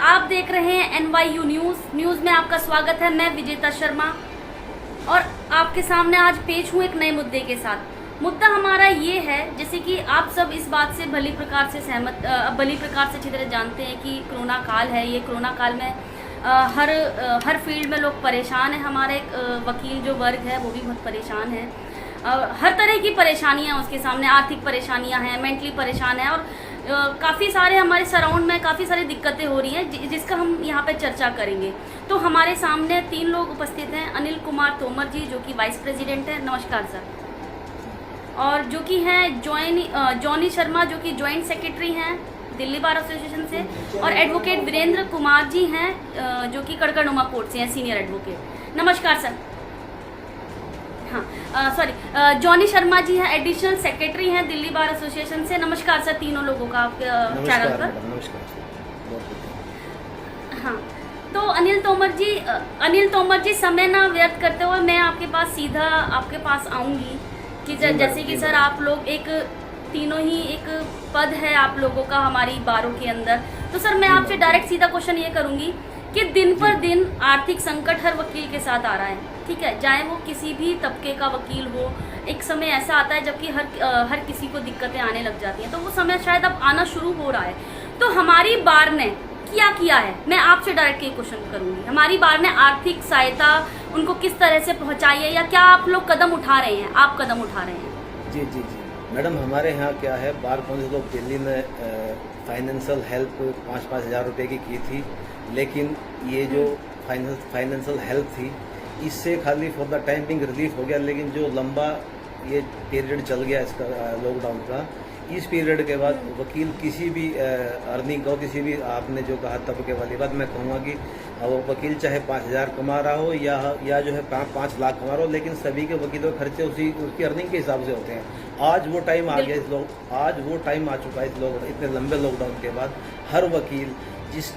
आप देख रहे हैं NYU न्यूज़ में आपका स्वागत है। मैं विजेता शर्मा और आपके सामने आज पेश हूँ एक नए मुद्दे के साथ। मुद्दा हमारा ये है, जैसे कि आप सब इस बात से भली प्रकार से अच्छी तरह जानते हैं कि कोरोना काल है। ये कोरोना काल में हर फील्ड में लोग परेशान हैं। हमारे वकील जो वर्ग है वो भी बहुत परेशान है। हर तरह की परेशानियां उसके सामने, आर्थिक परेशानियां हैं, मेंटली परेशान है और काफ़ी सारे हमारे सराउंड में काफ़ी सारी दिक्कतें हो रही हैं जिसका हम यहाँ पे चर्चा करेंगे। तो हमारे सामने 3 लोग उपस्थित हैं। अनिल कुमार तोमर जी जो कि वाइस प्रेसिडेंट हैं, नमस्कार सर। और जो कि हैं जॉनी शर्मा जो कि जॉइंट सेक्रेटरी हैं दिल्ली बार एसोसिएशन से, और एडवोकेट वीरेंद्र कुमार जी हैं जो कि कड़कड़नुमा कोर्ट से हैं, सीनियर एडवोकेट। नमस्कार सर। हाँ सॉरी, जॉनी शर्मा जी हैं, एडिशनल सेक्रेटरी हैं दिल्ली बार एसोसिएशन से। नमस्कार सर तीनों लोगों का आपके चैनल पर। हाँ, तो अनिल तोमर जी समय ना व्यर्थ करते हुए मैं आपके पास सीधा आपके पास आऊँगी कि जैसे कि सर आप लोग तीनों ही एक पद है आप लोगों का हमारी बारों के अंदर। तो सर मैं आपसे डायरेक्ट सीधा क्वेश्चन ये करूँगी कि दिन पर दिन आर्थिक संकट हर वकील के साथ आ रहा है, ठीक है, चाहे वो किसी भी तबके का वकील हो। एक समय ऐसा आता है जबकि हर किसी को दिक्कतें आने लग जाती हैं, तो वो समय शायद अब आना शुरू हो रहा है। तो हमारी बार ने क्या किया है, मैं आपसे डायरेक्ट ये क्वेश्चन करूँगी, हमारी बार ने आर्थिक सहायता उनको किस तरह से पहुँचाई है या क्या आप लोग कदम उठा रहे हैं, आप कदम उठा रहे हैं? जी जी जी मैडम, हमारे यहाँ क्या है, बार काउंसिल ऑफ दिल्ली ने फाइनेंशियल हेल्प 5-5 हज़ार रुपये की थी, लेकिन ये जो फाइनेंशियल हेल्प थी इससे खाली for the time being relief हो गया। लेकिन जो लंबा ये पीरियड चल गया इसका लॉकडाउन का, इस पीरियड के बाद वकील किसी भी अर्निंग का, किसी भी आपने जो कहा तबके वाली बात, मैं कहूँगा कि वो वकील चाहे 5,000 कमा रहा हो या जो है 5 लाख कमा रहा हो, लेकिन सभी के वकीलों के खर्चे उसकी अर्निंग के हिसाब से होते हैं। आज वो टाइम आ गया, आज वो टाइम आ चुका है इतने लंबे लॉकडाउन के बाद। हर वकील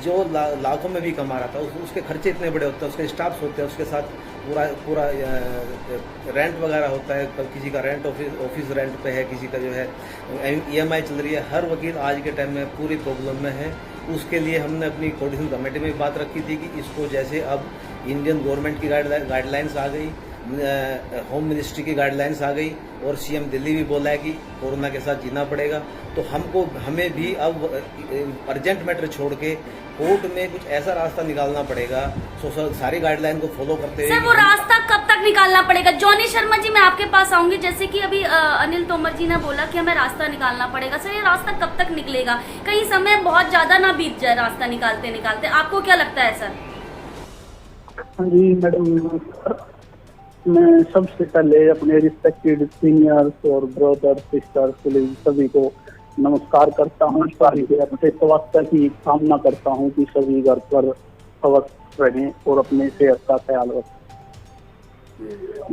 जो लाखों में भी कमा रहा था उसके खर्चे इतने बड़े होते हैं, उसके स्टाफ्स होते हैं, उसके साथ पूरा रेंट वगैरह होता है। किसी का रेंट ऑफिस रेंट पे है, किसी का जो है EMI चल रही है। हर वकील आज के टाइम में पूरी प्रॉब्लम में है। उसके लिए हमने अपनी कोऑर्डिनेशन कमेटी में बात रखी थी कि इसको जैसे अब इंडियन गवर्नमेंट की गाइडलाइंस आ गई, होम मिनिस्ट्री की गाइडलाइंस आ गई और CM दिल्ली भी बोला है कि कोरोना के साथ जीना पड़ेगा, तो हमें भी अब अर्जेंट मैटर छोड़ के कोर्ट में कुछ ऐसा रास्ता निकालना पड़ेगा। सारी गाइडलाइन को फॉलो करते हुए। सर वो रास्ता कब तक निकालना पड़ेगा? जॉनी शर्मा जी मैं आपके पास आऊंगी। जैसे कि अभी अनिल तोमर जी ने बोला कि हमें रास्ता निकालना पड़ेगा, सर ये रास्ता कब तक निकलेगा? कहीं समय बहुत ज्यादा ना बीत जाए रास्ता निकालते निकालते, आपको क्या लगता है सर? जी मैडम, मैं सबसे पहले अपने रिस्पेक्टेड सीनियर्स और ब्रदर्स सिस्टर्स सभी को नमस्कार करता हूँ। अपने स्वास्थ्य की कामना करता हूँ कि सभी घर पर स्वस्थ रहें और अपने सेहत का ख्याल रखें।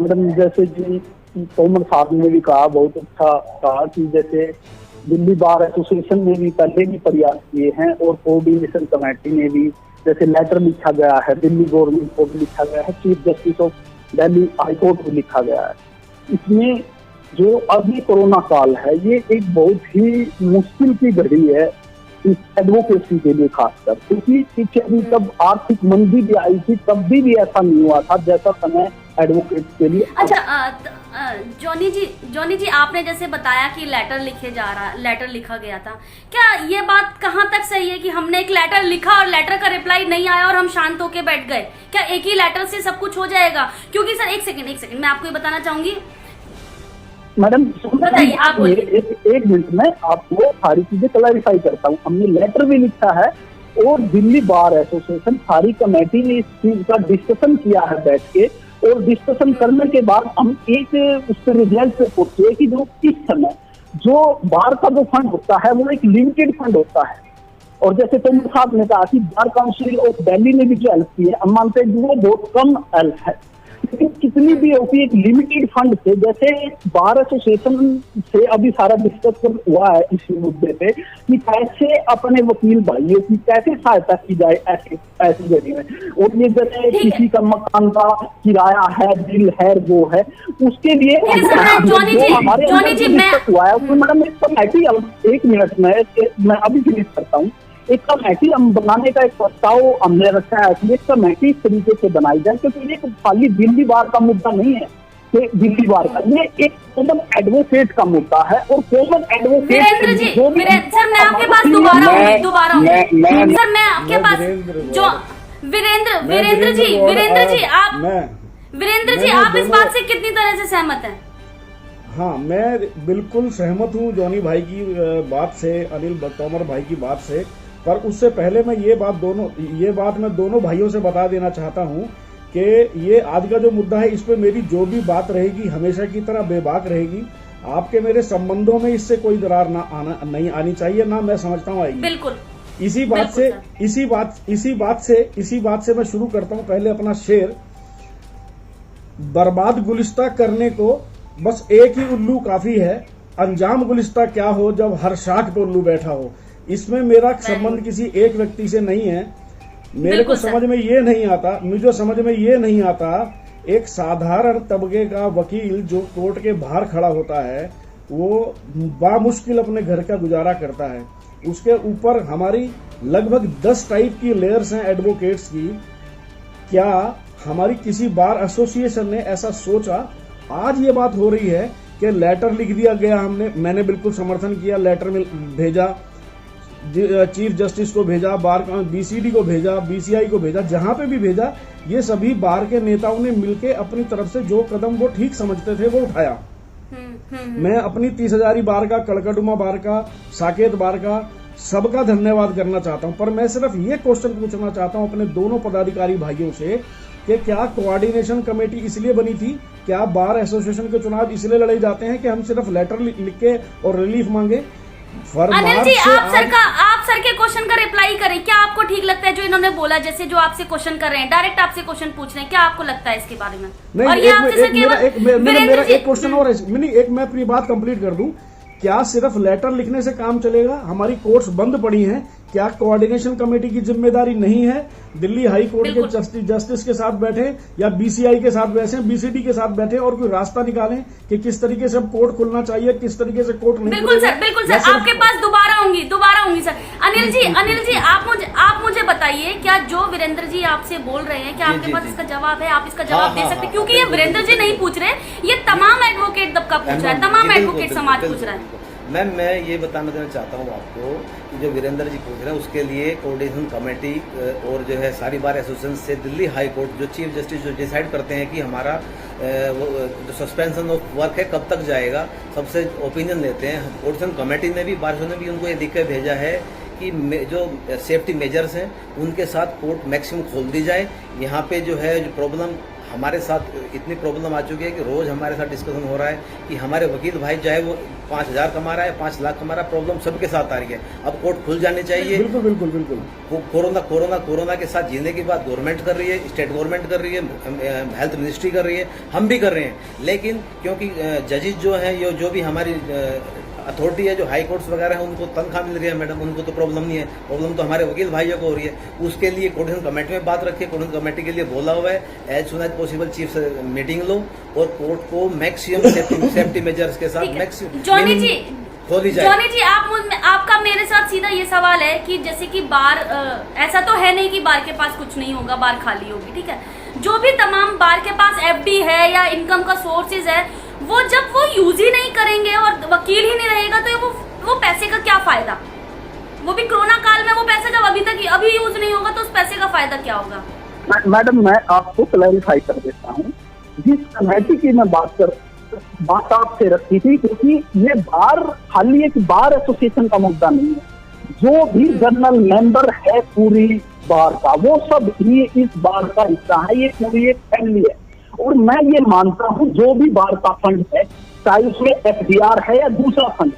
मैडम जैसे जी तोमर साहब ने भी कहा, बहुत अच्छा कहा कि जैसे दिल्ली बार एसोसिएशन ने भी पहले भी प्रयास किए हैं और कोऑर्डिनेशन कमेटी ने भी जैसे लेटर लिखा गया है, दिल्ली गवर्नमेंट को भी लिखा गया है, chief justice of Delhi high court को लिखा गया है। इसमें जो अभी कोरोना काल है ये एक बहुत ही मुश्किल की घड़ी है इस एडवोकेसी के लिए खासकर, क्योंकि पीछे भी तब आर्थिक मंदी भी आई थी, तब भी ऐसा नहीं हुआ था जैसा समय एडवोकेट के लिए। अच्छा जॉनी जी आपने जैसे बताया कि लेटर लिखा गया था, क्या ये बात कहाँ तक सही है कि हमने एक लेटर लिखा और लेटर का रिप्लाई नहीं आया और हम शांत होके बैठ गए? क्या एक ही लेटर से सब कुछ हो जाएगा? क्योंकि सर एक सेकंड मैं आपको ये बताना चाहूंगी मैडम, बताइए आप बोलिए। एक मिनट में आपको सारी चीजें क्लैरिफाई करता हूँ। हमने लेटर भी लिखा है और दिल्ली बार एसोसिएशन सारी कमेटी ने इस चीज का डिस्कशन किया है बैठ के, और डिस्कशन करने के बाद हम एक उस पर रिजल्ट पे पहुंचे कि जो इस समय जो बार का जो फंड होता है वो एक लिमिटेड फंड होता है। और जैसे तोमर साहब ने कहा कि बार काउंसिल ऑफ दिल्ली ने भी जो हेल्प की है, हम मानते हैं वो बहुत कम हेल्प है, लेकिन कितनी भी होती है एक लिमिटेड फंड से। जैसे बार एसोसिएशन से अभी सारा डिस्कस हुआ है इस मुद्दे पे कि कैसे अपने वकील भाइयों की कैसे सहायता की जाए ऐसी जगह में। और ये जैसे किसी का मकान का किराया है, बिल है, वो है, उसके लिए हमारे हुआ है। मैडम एक मिनट में मैं अभी फिनिश करता हूँ एक कमेटी हम बनाने का एक प्रस्ताव हमने रखा है कि एक कमेटी इस तरीके से बनाई जाए, क्योंकि ये खाली दिल्ली बार का मुद्दा नहीं है कि दिल्ली बार का, ये एक कॉमन एडवोकेट का मुद्दा है। और common advocate Virendra ji, sir मैं आपके पास दोबारा आऊंगी सर, मैं आपके पास जो वीरेंद्र जी आप इस बात से कितनी तरह से सहमत हैं? हाँ, मैं बिल्कुल सहमत हूँ जॉनी भाई की बात से, अनिल तोमर भाई की बात से। पर उससे पहले मैं ये बात मैं दोनों भाइयों से बता देना चाहता हूँ कि ये आज का जो मुद्दा है, इस पे मेरी जो भी बात रहेगी हमेशा की तरह बेबाक रहेगी। आपके मेरे संबंधों में इससे कोई दरार नहीं आनी चाहिए, ना मैं समझता हूँ आएगी। बिल्कुल। इसी बात से मैं शुरू करता हूँ पहले अपना शेर। बर्बाद गुलिस्ता करने को बस एक ही उल्लू काफी है, अंजाम गुलिस्ता क्या हो जब हर शाख पे उल्लू बैठा हो। इसमें मेरा संबंध किसी एक व्यक्ति से नहीं है। मुझे समझ में ये नहीं आता एक साधारण तबके का वकील जो कोर्ट के बाहर खड़ा होता है, वो बामुश्किल अपने घर का गुजारा करता है। उसके ऊपर हमारी लगभग 10 टाइप की लेयर्स हैं एडवोकेट्स की। क्या हमारी किसी बार एसोसिएशन ने ऐसा सोचा? आज ये बात हो रही है कि लेटर लिख दिया गया, मैंने बिल्कुल समर्थन किया, लेटर में भेजा, चीफ जस्टिस को भेजा, बार बीसीडी को भेजा, बीसीआई को भेजा, जहां पे भी भेजा, ये सभी बार के नेताओं ने मिलके अपनी तरफ से जो कदम वो ठीक समझते थे वो उठाया। मैं अपनी 30,000 बार का, कड़कड़ुमा बार का, साकेत बार का सबका धन्यवाद करना चाहता हूं। पर मैं सिर्फ ये क्वेश्चन पूछना चाहता हूं अपने दोनों पदाधिकारी भाइयों से कि क्या कोऑर्डिनेशन कमेटी इसलिए बनी थी? क्या बार एसोसिएशन के चुनाव इसलिए लड़े जाते हैं कि हम सिर्फ लेटर लिख के और रिलीफ मांगे? अनिल जी, आप सर के क्वेश्चन का रिप्लाई करें। क्या आपको ठीक लगता है जो इन्होंने बोला, जैसे जो आपसे क्वेश्चन कर रहे हैं, डायरेक्ट आपसे क्वेश्चन पूछ रहे हैं, क्या आपको लगता है इसके बारे में? नहीं, और ये आपसे मेरा एक क्वेश्चन और मैं अपनी बात कंप्लीट कर दूं। क्या सिर्फ लेटर लिखने से काम चलेगा? हमारी कोर्ट्स बंद पड़ी हैं, क्या कोऑर्डिनेशन कमेटी की जिम्मेदारी नहीं है? दिल्ली हाई कोर्ट के जस्टिस के साथ बैठे या बीसीआई के साथ बैठे, बीसीडी के साथ बैठे और कोई रास्ता निकालें कि किस तरीके से कोर्ट खुलना चाहिए, किस तरीके से कोर्ट नहीं। बिल्कुल सर, आपके पास दोबारा आऊंगी सर। अनिल जी आप मुझे बताइए, क्या जो वीरेंद्र जी आपसे बोल रहे हैं, क्या आपके पास इसका जवाब है? आप इसका जवाब दे सकते हैं? क्योंकि ये वीरेंद्र जी नहीं पूछ रहे, ये तमाम एडवोकेट दबका पूछ रहा है, तमाम एडवोकेट समाज पूछ रहा है। मैम, मैं ये बताना देना चाहता हूँ आपको कि जो वीरेंद्र जी पूछ रहे हैं उसके लिए कोऑर्डिनेशन कमेटी और जो है सारी बार एसोसिएशन से दिल्ली हाई कोर्ट जो चीफ जस्टिस जो डिसाइड करते हैं कि हमारा जो सस्पेंशन ऑफ वर्क है कब तक जाएगा, सबसे ओपिनियन लेते हैं। कोऑर्डिनेशन कमेटी ने भी, बार ने भी उनको ये लिख के भेजा है कि जो सेफ्टी मेजर्स हैं उनके साथ कोर्ट मैक्सिमम खोल दी जाए। यहाँ पे जो है जो प्रॉब्लम हमारे साथ इतनी प्रॉब्लम आ चुकी है कि रोज हमारे साथ डिस्कशन हो रहा है कि हमारे वकील भाई चाहे वो 5,000 कमा रहा है, 5 लाख कमा रहा है, प्रॉब्लम सबके साथ आ रही है। अब कोर्ट खुल जानी चाहिए। बिल्कुल। कोरोना के साथ जीने की बात गवर्नमेंट कर रही है, स्टेट गवर्नमेंट कर रही है, हेल्थ मिनिस्ट्री कर रही है, हम भी कर रहे हैं। लेकिन क्योंकि जजेस जो है, ये जो भी हमारी अथॉरिटी है, जो हाई कोर्ट्स वगैरह है, उनको तनख्वाह मिल रही है मैडम, उनको तो प्रॉब्लम नहीं है। प्रॉब्लम तो हमारे वकील भाइयों को हो रही है। उसके लिए कोऑर्डिनेशन कमेटी में बात रखिए, कोऑर्डिनेशन कमेटी के लिए बोला हुआ है as soon as possible chief से मीटिंग लो और कोर्ट को मैक्सिमम सेफ्टी मेजर्स के साथ मैक्सिमम जॉनी जी, आपका मेरे साथ सीधा ये सवाल है कि जैसे कि बार ऐसा तो है नहीं कि बार के पास कुछ नहीं होगा, बार खाली होगी, ठीक है। जो भी तमाम बार के पास एफडी है या इनकम का सोर्सेज है, वो जब वो यूज ही नहीं करेंगे और वकील ही नहीं रहेगा तो वो पैसे का क्या फायदा? वो भी कोरोना काल में वो पैसा जब अभी यूज नहीं होगा तो उस पैसे का फायदा क्या होगा? मैडम, मैं आपको क्लैरिफाई कर देता हूँ। जिस कमेटी की मैं बात आपसे रखी थी, क्योंकि ये बार खाली एक बार एसोसिएशन का मुद्दा नहीं है। जो भी जनरल मेंबर है पूरी बार का, वो सब ही इस बार का हिस्सा है। ये पूरी एक फैमिली है। और मैं ये मानता हूँ जो भी बार का फंड है, चाहे उसमें एफडीआर है या दूसरा फंड,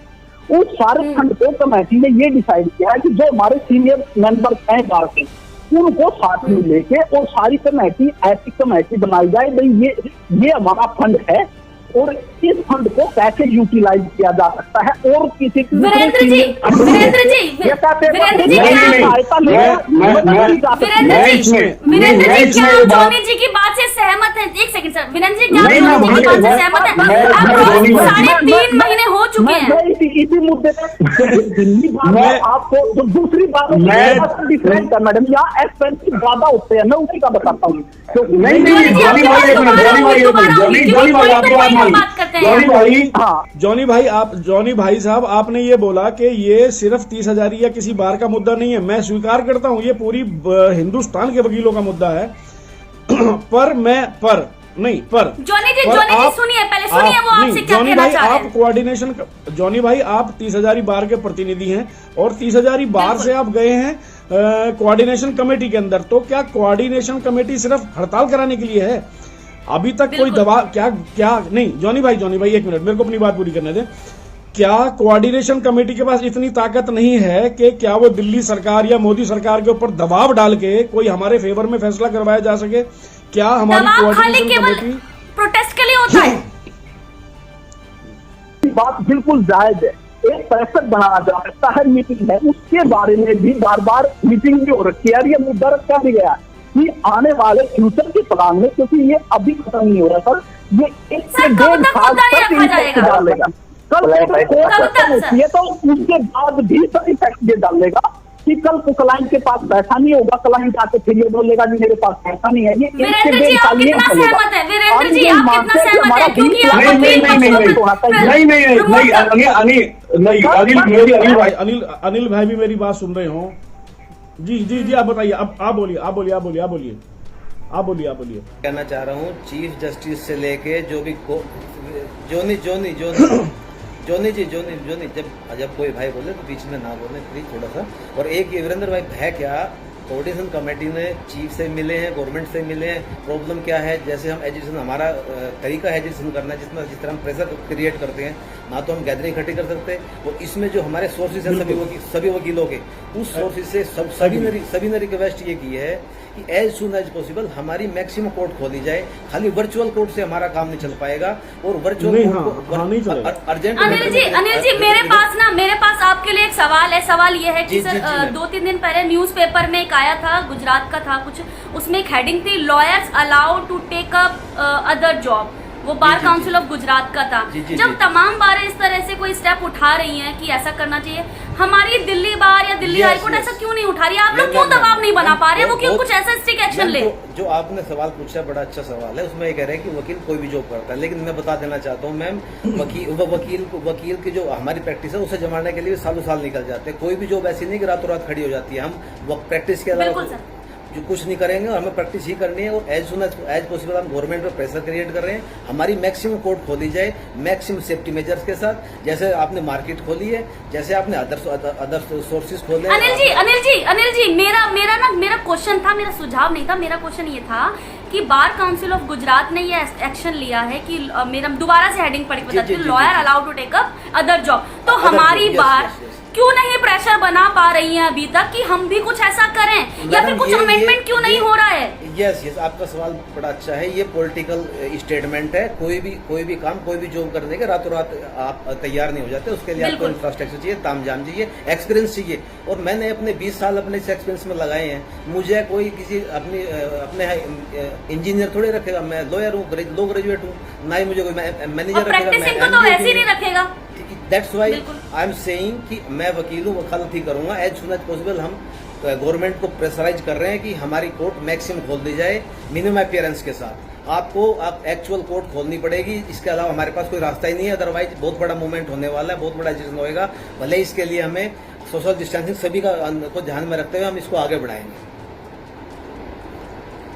उस सारे फंड को कमेटी ने ये डिसाइड किया है कि जो हमारे सीनियर मेंबर हैं बार के, उनको साथ में लेके और सारी कमेटी ऐसी कमेटी बनाई जाए, भाई ये हमारा फंड है और इस फंड को कैसे यूटिलाइज किया जा सकता है और किसी वीरेंद्र जी, वीरेंद्र जी, वीरेंद्र जी, वीरेंद्र जी क्या आप जॉनी जी की बात से सहमत हैं? एक सेकंड सर, वीरेंद्र जी क्या आप जॉनी जी की बात से सहमत हैं? अब 3.5 महीने हो चुके हैं। इसी मुद्दे पर दिल्ली बार आपको जो दूसरी बात डिफरेंट है मैडम, यहाँ एक्सपेंसिव ज्यादा होते हैं, मैं उसी का बताता हूँ। जॉनी भाई साहब, आपने ये बोला कि ये सिर्फ 30,000 या किसी बार का मुद्दा नहीं है। मैं स्वीकार करता हूँ ये पूरी हिंदुस्तान के वकीलों का मुद्दा है। पर जॉनी जी सुनिए, पहले सुनिए वो आपसे क्या कहना चाह रहे हैं। आप कोऑर्डिनेशन, जॉनी भाई आप 30,000 बार के प्रतिनिधि हैं और 30,000 बार से आप गए हैं कोऑर्डिनेशन कमेटी के अंदर। तो क्या कोऑर्डिनेशन कमेटी सिर्फ हड़ताल कराने के लिए है? अभी तक कोई दबाव क्या नहीं। जॉनी भाई 1 मिनट, मेरे को अपनी बात पूरी करने दें। क्या कोऑर्डिनेशन कमेटी के पास इतनी ताकत नहीं है कि क्या वो दिल्ली सरकार या मोदी सरकार के ऊपर दबाव डाल के कोई हमारे फेवर में फैसला करवाया जा सके? क्या हमारी कोऑर्डिनेशन कमेटी प्रोटेस्ट के लिए होता है? बात बिल्कुल जायज है, एक प्रेशर बनाना जा सकता है, मीटिंग है, उसके बारे में भी बार बार मीटिंग भी हो रखी है और ये मुद्दा रखा भी गया कि आने वाले फ्यूचर के प्लान में, क्योंकि ये अभी खत्म नहीं हो रहा सर, ये 1 से 1.5 साल तक इफेक्ट डालेगा। कल खत्म होती है तो उसके बाद भी सर इफेक्ट ये डालेगा कि कल को क्लाइंट के पास पैसा नहीं होगा, क्लाइंट आके फिर ये बोलेगा कि मेरे पास पैसा नहीं है। ये 1 से 1.5 साल में अनिल भाई भी मेरी बात सुन रहे हो? जी आप बताइए, अब आप बोलिए। कहना चाह रहा हूँ चीफ जस्टिस से लेके जो भी जोनी जब कोई भाई बोले तो बीच में ना बोले प्लीज थोड़ा सा। और एक ये वीरेंद्र भाई है क्या, कोऑर्डिनेशन कमेटी ने चीफ से मिले हैं, गवर्नमेंट से मिले हैं, प्रॉब्लम क्या है? जैसे हम एजुकेशन, हमारा तरीका है एजुकेशन करना है, जिस तरह हम प्रेशर क्रिएट करते हैं, ना तो हम गैदरिंग इकट्ठी कर सकते। और इसमें जो हमारे सोर्सेज हैं सभी वकीलों के, उस सोर्सेज से सभी ने रिक्वेस्ट ये की है कि एज सुन एज पॉसिबल हमारी मैक्सिमम कोर्ट खोली जाए। खाली वर्चुअल कोर्ट से हमारा काम नहीं चल पाएगा और वर्चुअल अर्जेंट। अनिल जी मेरे पास आपके लिए एक सवाल है। सवाल ये है कि सर 2-3 दिन पहले न्यूज़पेपर में एक आया था, गुजरात का था कुछ, उसमें एक हेडिंग थी lawyers allowed to take up other job. वो बार काउंसिल ऑफ गुजरात का था। जब तमाम बारें इस तरह से कोई स्टेप उठा रही हैं कि ऐसा करना चाहिए, हमारी दिल्ली बार या दिल्ली हाईकोर्ट ऐसा क्यों नहीं उठा रही है? आप लोग क्यों दबाव नहीं बना पा रहे? वो क्यों कुछ ऐसा स्ट्रिक्ट एक्शन ले? जो आपने सवाल पूछा बड़ा अच्छा सवाल है, उसमें ये कह रहे हैं कि वकील कोई भी जॉब करता है, लेकिन मैं बता देना चाहता हूँ मैम, वकील की जो हमारी प्रैक्टिस है उसे जमाने के लिए सालों साल निकल जाते हैं। कोई भी जॉब ऐसी नहीं कि रातों रात खड़ी हो जाती है। हम प्रैक्टिस के अलावा जो कुछ नहीं करेंगे और हमें प्रैक्टिस ही करनी है। और एज पॉसिबल हम गवर्नमेंट पर प्रेशर क्रिएट कर रहे हैं, हमारी मैक्सिमम कोर्ट खोली जाए मैक्सिमम सेफ्टी मेजर्स के साथ। जैसे आपने मार्केट खोली है, जैसे आपने अदर सोर्सेज खोले। अनिल जी मेरा क्वेश्चन था, मेरा सुझाव नहीं था, मेरा क्वेश्चन ये था कि बार काउंसिल ऑफ गुजरात ने ये एक्शन लिया है कि मेरा दोबारा से हेडिंग पढ़ के बताती हूँ, lawyer allowed to take up other job. तो हमारी बार क्यों नहीं प्रेशर बना पा रही है अभी तक कि हम भी कुछ ऐसा करें, या फिर कुछ अमेंडमेंट क्यों नहीं हो रहा है? यस आपका सवाल बड़ा अच्छा है। ये पॉलिटिकल स्टेटमेंट है। कोई भी काम, कोई भी जॉब करने के रातों रात आप तैयार नहीं हो जाते। उसके लिए आपको इंफ्रास्ट्रक्चर चाहिए, तामझाम चाहिए, एक्सपीरियंस चाहिए। और मैंने अपने 20 साल अपने इस एक्सपीरियंस में लगाए हैं। मुझे कोई किसी अपने इंजीनियर थोड़े रखेगा, मैं लॉयर हूँ, लो ग्रेजुएट हूँ, ना ही मुझे कोई मैनेजर रखेगा। That's why I am saying कि मैं वकील हूँ, वकालत ही करूंगा। एज सुन एज पॉसिबल हम गवर्नमेंट को प्रेशराइज कर रहे हैं कि हमारी कोर्ट मैक्सिमम खोल दी जाए मिनिमम अपीयरेंस के साथ। आप एक्चुअल कोर्ट खोलनी पड़ेगी, इसके अलावा हमारे पास कोई रास्ता ही नहीं है। अदरवाइज बहुत बड़ा मूवमेंट होने वाला है, बहुत बड़ा डिसीजन होएगा। भले इसके लिए हमें सोशल डिस्टेंसिंग सभी को ध्यान में रखते हुए हम इसको आगे बढ़ाएंगे।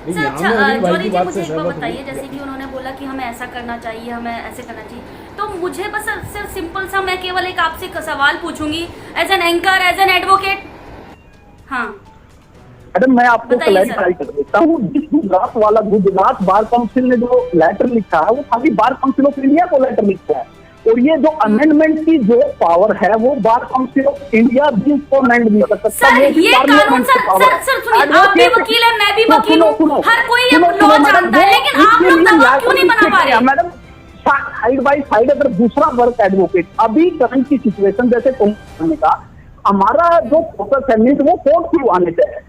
अच्छा जॉनी जी मुझे एक बात बताइए, जैसे कि उन्होंने बोला कि हमें ऐसा करना चाहिए, हमें ऐसे करना चाहिए, तो मुझे बस सिर्फ सिंपल सा, मैं केवल एक आपसे सवाल पूछूंगी as an anchor, as an advocate. हाँ मैडम मैं आपको क्लैरिफाई कर देता हूँ। जिस गुजरात बार काउंसिल ने जो लेटर लिखा है वो खाली बार काउंसिल ऑफ इंडिया को लेटर लिखा है, और ये जो अमेंडमेंट की जो पावर है वो बार काउंसिल ऑफ इंडिया भी उसको अमेंड नहीं कर सकता। सर ये कानून सर सुनिए, आप भी वकील हैं, मैं भी वकील हूँ, हर कोई ये लॉ जानता है, लेकिन आप लोग दबाव क्यों नहीं बना पा रहे? मैडम साइड बाय साइड अगर दूसरा वर्क एडवोकेट, अभी करंट की सिचुएशन जैसे तुमने कहा, हमारा जो फोकस है नीट वो कोर्ट खुलवाने पे है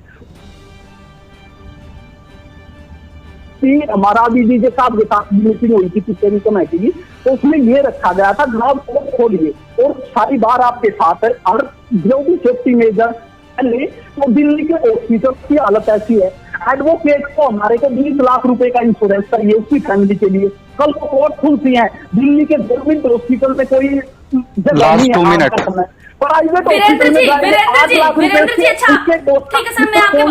कि हमारा अभी डीजे साहब के साथ मीटिंग हुई थी पिछले कमेटी की, तो उसमें ये रखा गया था जनाब कोर्ट खोलिए, और सारी बार आपके साथ है। और जो भी सेफ्टी मेजर पहले तो दिल्ली के हॉस्पिटल की हालत ऐसी है, एडवोकेट को हमारे को 20 लाख रुपए का इंश्योरेंस चाहिए उसकी फैमिली के लिए। कल को कोर्ट खुलती है, दिल्ली के गवर्नमेंट हॉस्पिटल में कोई जगह नहीं है, प्राइवेट वीरेंद्र जी, अच्छा ठीक है सर, मैं आपके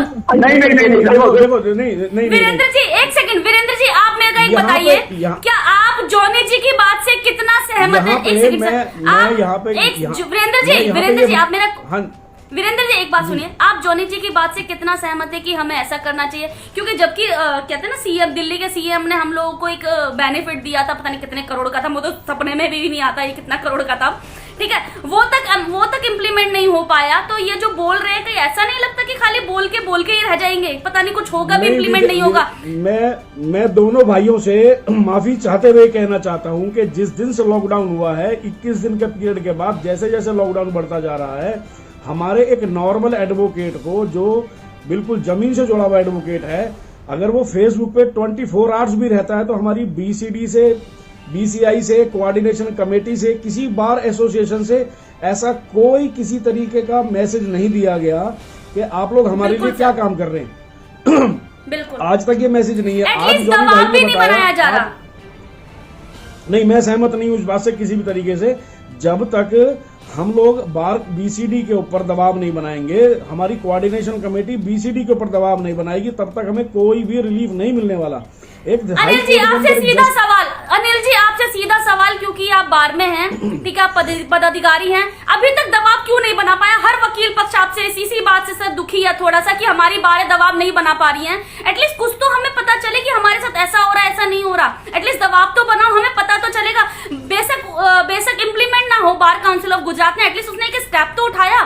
नहीं वीरेंद्र जी एक सेकंड, वीरेंद्र जी आप मेरे को एक बताइए, क्या आप जॉनी जी की बात से कितना सहमत हैं? एक सेकंड सर, आप वीरेंद्र जी आप मेरा वीरेंद्र जी एक बात सुनिए, आप जॉनी जी की बात से कितना सहमत है कि हमें ऐसा करना चाहिए? क्योंकि जबकि कहते हैं ना सीएम, दिल्ली के सीएम ने हम लोगों को एक बेनिफिट दिया था, पता नहीं कितने करोड़ का था, वो तो सपने में भी नहीं आता ये कितना करोड़ का था, ठीक है, वो तक इम्प्लीमेंट नहीं हो पाया। तो ये जो बोल रहे हैं, कहीं ऐसा नहीं लगता कि खाली बोल के ही रह जाएंगे, पता नहीं कुछ होगा भी इम्प्लीमेंट नहीं होगा? मैं दोनों भाइयों से माफी चाहते हुए कहना चाहता हूं कि जिस दिन से लॉकडाउन हुआ है, 21 दिन के पीरियड के बाद जैसे जैसे लॉकडाउन बढ़ता जा रहा है, हमारे एक नॉर्मल एडवोकेट को, जो बिल्कुल जमीन से जुड़ा हुआ एडवोकेट है, अगर वो फेसबुक पे 24 आवर्स भी रहता है, तो हमारी बीसीडी से, बीसीआई से, कोऑर्डिनेशन कमेटी से, किसी बार एसोसिएशन से ऐसा कोई किसी तरीके का मैसेज नहीं दिया गया कि आप लोग हमारे लिए क्या काम कर रहे हैं। बिल्कुल आज तक ये मैसेज नहीं है। आज जो दबाव भी नहीं बनाया जा रहा। नहीं, मैं सहमत नहीं हूं इस बात से किसी भी तरीके से। जब तक हम लोग बार बीसीडी के ऊपर दबाव नहीं बनाएंगे, हमारी कोऑर्डिनेशन कमेटी बीसीडी के ऊपर दबाव नहीं बनाएगी, तब तक हमें कोई भी रिलीफ नहीं मिलने वाला। अनिल जी आपसे सीधा सवाल, अनिल जी आपसे सीधा सवाल, क्योंकि आप बार में हैं, ठीक है, आप पदाधिकारी हैं, अभी तक दबाव क्यों नहीं बना पाया? हर वकील पक्ष आपसे इसी बात से सर दुखी है थोड़ा सा कि हमारी बारें दबाव नहीं बना पा रही हैं। एटलीस्ट कुछ तो हमें पता चले कि हमारे साथ ऐसा हो रहा है, ऐसा नहीं हो रहा, एटलीस्ट दबाव तो बनाओ, हमें पता तो चलेगा। बेशक इम्प्लीमेंट ना हो, बार काउंसिल ऑफ गुजरात ने एटलीस्ट उसने एक स्टेप तो उठाया।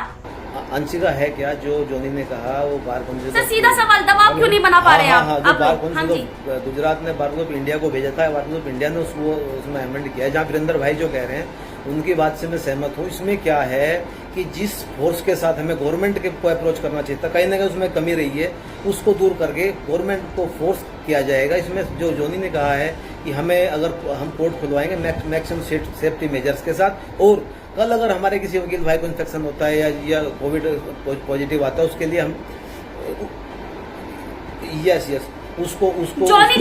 अंशिका है क्या जो जोनी ने कहा वो बार काउंसिल सर सीधा सवाल, दबाव क्यों नहीं बना पा रहे हैं आप? बार काउंसिल गुजरात ने बार काउंसिल इंडिया को भेजा था, बार काउंसिल इंडिया ने उसमें अमेंड किया। जहाँ वीरेंद्र भाई जो कह रहे हैं उनकी बात से मैं सहमत हूँ। इसमें क्या है कि जिस फोर्स के साथ हमें गवर्नमेंट को अप्रोच करना चाहिए था, कहीं ना कहीं उसमें कमी रही है, उसको दूर करके गवर्नमेंट को फोर्स किया जाएगा। इसमें जो जोनी ने कहा है कि हमें अगर हम कोर्ट खुलवाएंगे मैक्सिमम सेफ्टी मेजर्स के साथ, और कल अगर हमारे किसी वकील भाई को इन्फेक्शन होता है या कोविड पॉजिटिव आता है, उसके लिए हम यस उसको जॉनी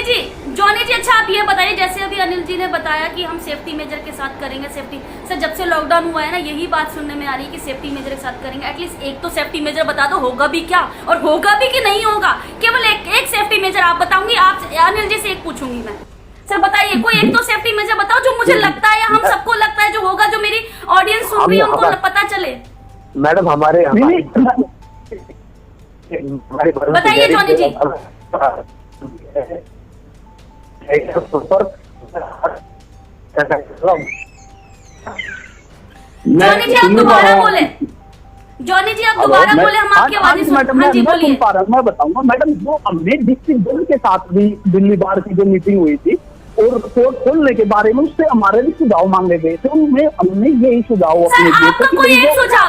जी अच्छा आप ये बताइए, जैसे अभी अनिल जी ने बताया कि हम सेफ्टी मेजर के साथ करेंगे, सेफ्टी सर जब से लॉकडाउन हुआ है ना, यही बात सुनने में आ रही है कि सेफ्टी मेजर के साथ करेंगे। एटलीस्ट एक तो सेफ्टी मेजर बता दो, होगा भी क्या और होगा भी कि नहीं होगा? केवल एक सेफ्टी मेजर आप बताऊंगी, आप अनिल जी से एक पूछूंगी मैं। सर बताइए कोई एक तो सेफ्टी मेजर बताओ जो मुझे लगता है या हम सबको लगता है जो होगा, जो मेरी ऑडियंस सुन रही है उनको पता चले। मैडम हमारे बताइए जॉनी जी। जॉनी जी आप दोबारा बोले, जॉनी जी आप दोबारा बोले, हम आपकी आवाज नहीं सुन। हाँ जी बोलिए। मैं बताऊंगा मैडम, जो हमने डिस्ट्रिक्ट जज के साथ भी दिल्ली बार की जो मीटिंग हुई थी और कोर्ट खोलने के बारे में उससे हमारे भी सुझाव मांगे गए थे, उनमें हमने यही सुझाव अपने दिए थे। कोई एक सुझाव,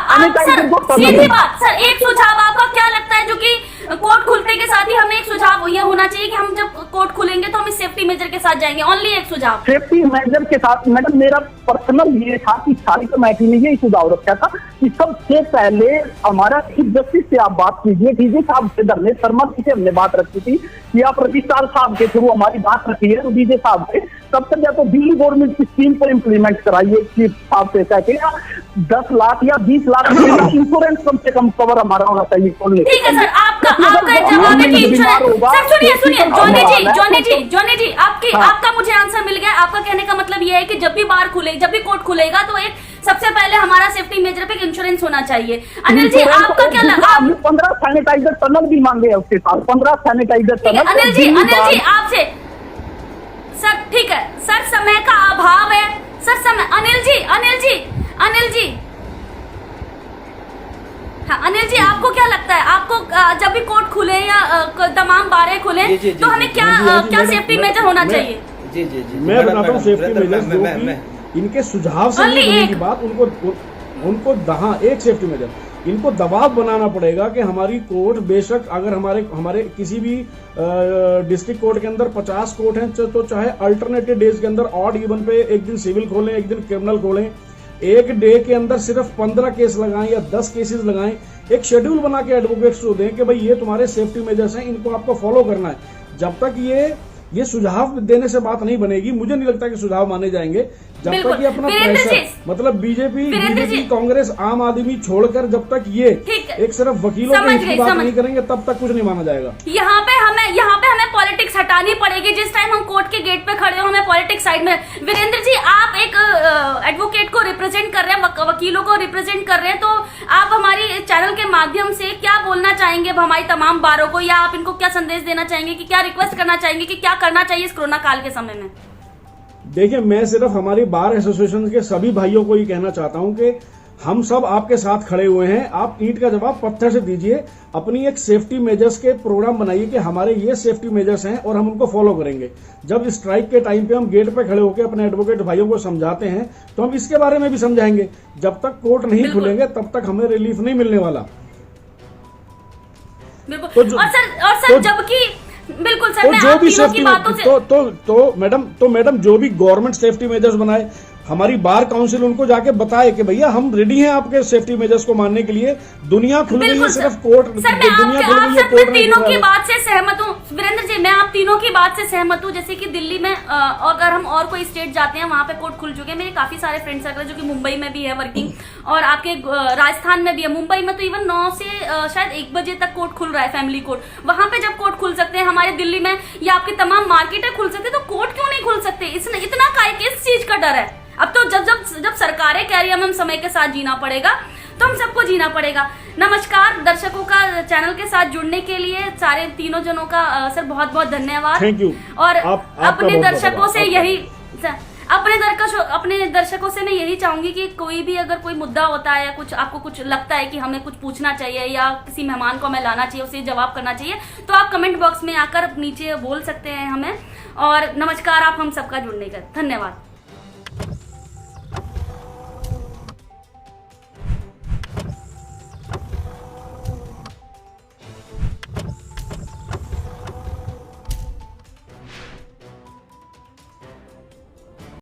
सीधी बात सर, एक सुझाव आपका क्या लगता है जो कि कोर्ट खुलने के साथ ही हमें एक सुझाव यह होना चाहिए कि हम जब कोर्ट खुलेंगे तो हम इस सेफ्टी मेजर के साथ जाएंगे? ओनली एक सुझाव सेफ्टी मेजर के साथ। मैडम मेरा पर्सनल ये था कि सारी कमेटी ने यही सुझाव रखा था कि सबसे पहले हमारा चीफ जस्टिस से आप बात कीजिए, डीजे साहब से, धर्मेश शर्मा जी से हमने बात रखी थी कि आप रजिस्ट्रार साहब के थ्रू हमारी बात रखी है, तो डीजे साहब से सबसे ज्यादा दिल्ली गवर्नमेंट की स्कीम पर इम्प्लीमेंट कराइए चीफ साहब से कह के 10 लाख या 20 लाख इंश्योरेंस कम से कम कवर हमारा होना चाहिए खोलने। ठीक है सर, आपका जवाब है कि इंश्योरेंस। सर सुनिए जॉनी जी आपका मुझे आंसर मिल गया। आपका कहने का मतलब यह है कि जब भी बार खुले, जब भी कोर्ट खुलेगा तो एक सबसे पहले हमारा सेफ्टी मेजर पे इंश्योरेंस होना चाहिए। अनिल जी आपका क्या लगा? 15 सैनिटाइजर टनल भी मांगे हैं उसके साथ, 15 सैनिटाइजर टनल। अनिल जी आपसे सर ठीक है सर, समय का अभाव है सर, समय। अनिल जी हाँ अनिल जी आपको क्या लगता है, आपको जब भी कोर्ट खुले या तमाम बारें खुले तो हमें क्या सेफ्टी मेजर होना चाहिए? जी जी जी मैं बताता हूँ सेफ्टी मेजर्स जो मैं कि इनके सुझाव से नहीं बनेगी बात, उनको एक सेफ्टी मेजर, इनको दबाव बनाना पड़ेगा कि हमारी कोर्ट बेशक अगर हमारे किसी भी डिस्ट्रिक्ट कोर्ट के अंदर 50 कोर्ट हैं तो चाहे अल्टरनेटिव डेज के अंदर ऑड इवन पे एक दिन सिविल खोलें एक दिन क्रिमिनल खोलें, एक डे के अंदर सिर्फ 15 केस लगाएं या 10 केसेस लगाएं, एक शेड्यूल बना के एडवोकेट्स को दें कि भाई ये तुम्हारे सेफ्टी मेजर्स हैं, इनको आपको फॉलो करना है। जब तक ये सुझाव देने से बात नहीं बनेगी, मुझे नहीं लगता कि सुझाव माने जाएंगे जब तक ये अपना प्रेशर मतलब बीजेपी कांग्रेस आम आदमी छोड़कर जब तक ये एक सिर्फ वकीलों की बात नहीं करेंगे तब तक कुछ नहीं माना जाएगा। यहाँ पे हमें पॉलिटिक्स हटानी पड़ेगी। जिस टाइम हम कोर्ट के गेट पे खड़े हो हमें पॉलिटिक्स साइड में। वीरेंद्र जी आप एक एडवोकेट को रिप्रेजेंट कर रहे हैं, वकीलों को रिप्रेजेंट कर रहे हैं, तो आप हमारी चैनल के माध्यम से क्या बोलना चाहेंगे हमारी तमाम बारों को, या आप इनको क्या संदेश देना चाहेंगे कि क्या रिक्वेस्ट करना चाहेंगे कि क्या करना चाहिए इस कोरोना काल के समय में? देखिए मैं सिर्फ हमारी बार एसोसिएशन के सभी भाइयों को ही कहना चाहता हूं कि हम सब आपके साथ खड़े हुए हैं। आप ईंट का जवाब पत्थर से दीजिए, अपनी एक सेफ्टी मेजर्स के प्रोग्राम बनाइए कि हमारे ये सेफ्टी मेजर्स हैं और हम उनको फॉलो करेंगे। जब स्ट्राइक के टाइम पे हम गेट पे खड़े होकर अपने एडवोकेट भाइयों को समझाते हैं तो हम इसके बारे में भी समझाएंगे। जब तक कोर्ट नहीं खुलेंगे तब तक हमें रिलीफ नहीं मिलने वाला। बिल्कुल। और सर जबकि बिल्कुल सर, मैं जो भी सेफ्टी तो मैडम जो भी गवर्नमेंट सेफ्टी मेजर्स बनाए, हमारी बार काउंसिल उनको जाके बताए कि भैया हम रेडी हैं आपके सेफ्टी मेजर्स को मानने के लिए। दुनिया खुल गई है, सिर्फ कोर्ट दुनिया खुल गई है, कोर्ट नहीं तीनों की बात से सहमत हूँ वीरेंद्र जी, मैं आप तीनों की बात से सहमत हूँ। जैसे कि दिल्ली में अगर हम और कोई स्टेट जाते हैं वहां पे कोर्ट खुल चुके हैं। मेरे काफी सारे फ्रेंड सर्कल जो कि मुंबई में भी है वर्किंग, और आपके राजस्थान में भी है। मुंबई में तो इवन 9 से शायद 1 बजे तक कोर्ट खुल रहा है, फैमिली कोर्ट। वहां पे जब कोर्ट खुल सकते हैं, हमारे दिल्ली में या आपकी तमाम मार्केटें खुल सकते, तो कोर्ट क्यों नहीं खुल सकते? इतना किस चीज का डर है? अब तो जब सरकारें कह रही है हमें समय के साथ जीना पड़ेगा, तो हम सबको जीना पड़ेगा। नमस्कार, दर्शकों का चैनल के साथ जुड़ने के लिए सारे तीनों जनों का सर बहुत बहुत धन्यवाद। Thank you. और अपने दर्शकों से अपने दर्शकों से मैं यही चाहूंगी कि कोई भी अगर कोई मुद्दा होता है या कुछ आपको कुछ लगता है कि हमें कुछ पूछना चाहिए या किसी मेहमान को हमें लाना चाहिए, उसे जवाब करना चाहिए, तो आप कमेंट बॉक्स में आकर नीचे बोल सकते हैं हमें। और नमस्कार, आप हम सबका जुड़ने का धन्यवाद।